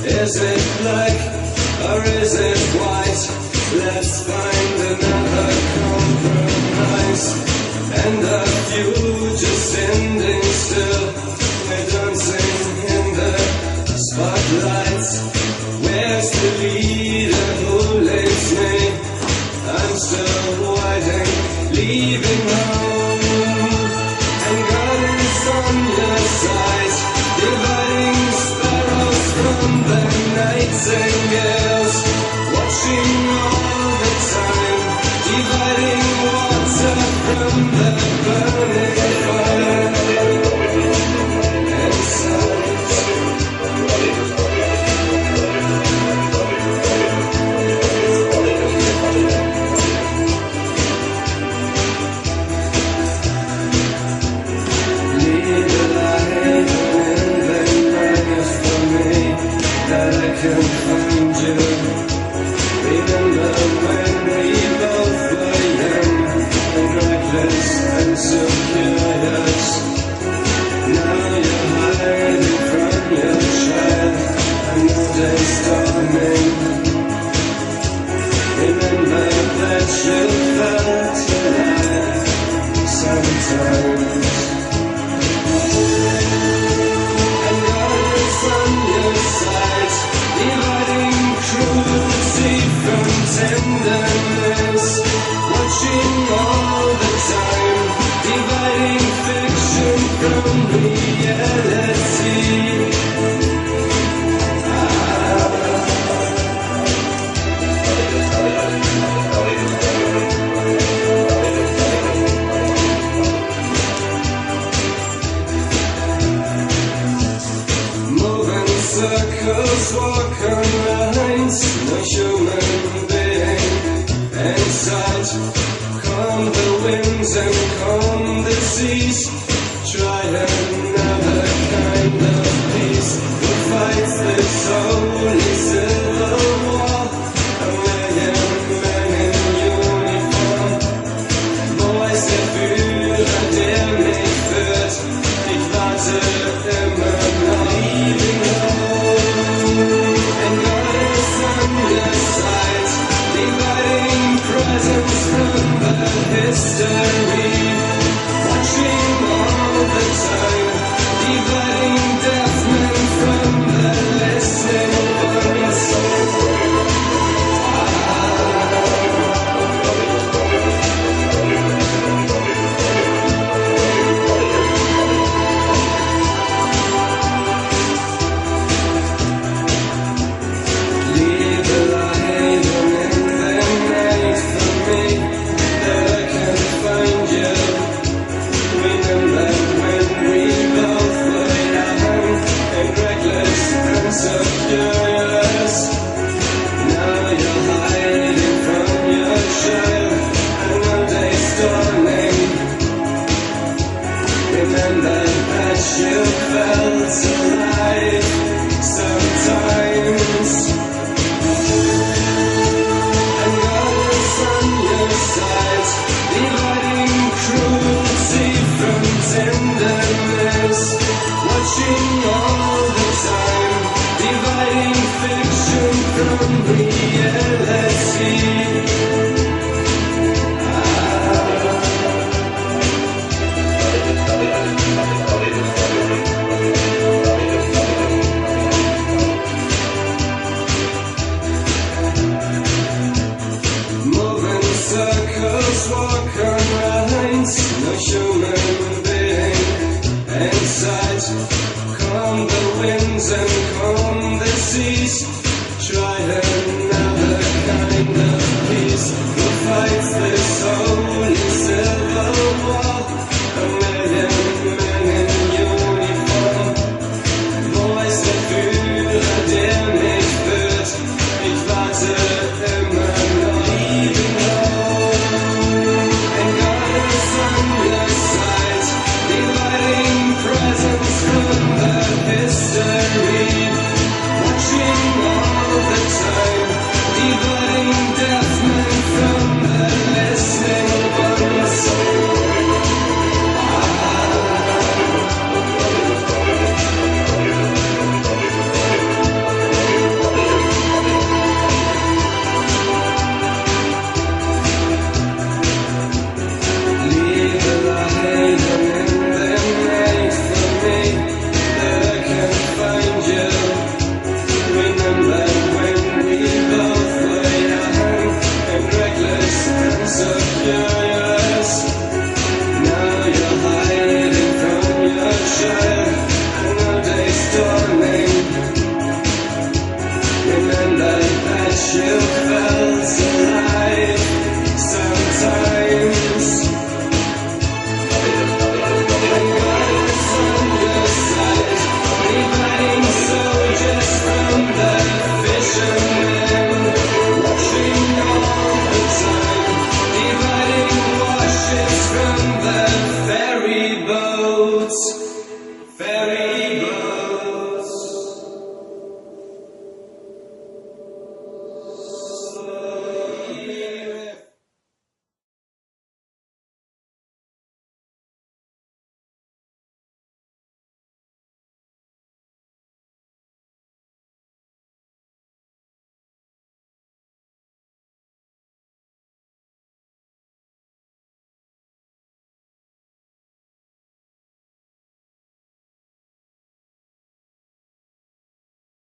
Is it black or is it white? Let's find another compromise. And a future standing still. We're dancing in the spotlights. Where's the leader who leads me? I'm still waiting, leaving home. And God is on your side, dividing sparrows from the nightingales, watching all the time, dividing water from the burning fire. And silence. That I can find you. Remember when we both were young and reckless and so curious. Now you're hiding from your child and the day's dawning. Remember that you felt alive sometimes. And God is on your side, dividing cruelty from tenderness, watching all the time, dividing fiction from reality. Moving circles, walk on lines, no human being inside. Calm the winds and calm the seas. Try another kind of peace. Who fights this holy civil war? A million men in uniform. Boys, der Führer, der mich führt. Ich warte immer noch. Leaving home. And God is on your side, dividing presence from the history, watching all the time, dividing deaf men from the listening ones. Leave the light on in the night for me, that I can find you. Remember when we both were young and reckless and so curious. Now you're hiding from your child, and one day's dawning. Remember that you felt alive sometimes. And God is on your side, dividing cruelty from tenderness, watching all the time, dividing fiction from reality. Moving circles, walk on lines, no human being inside. Calm the winds and calm the seas.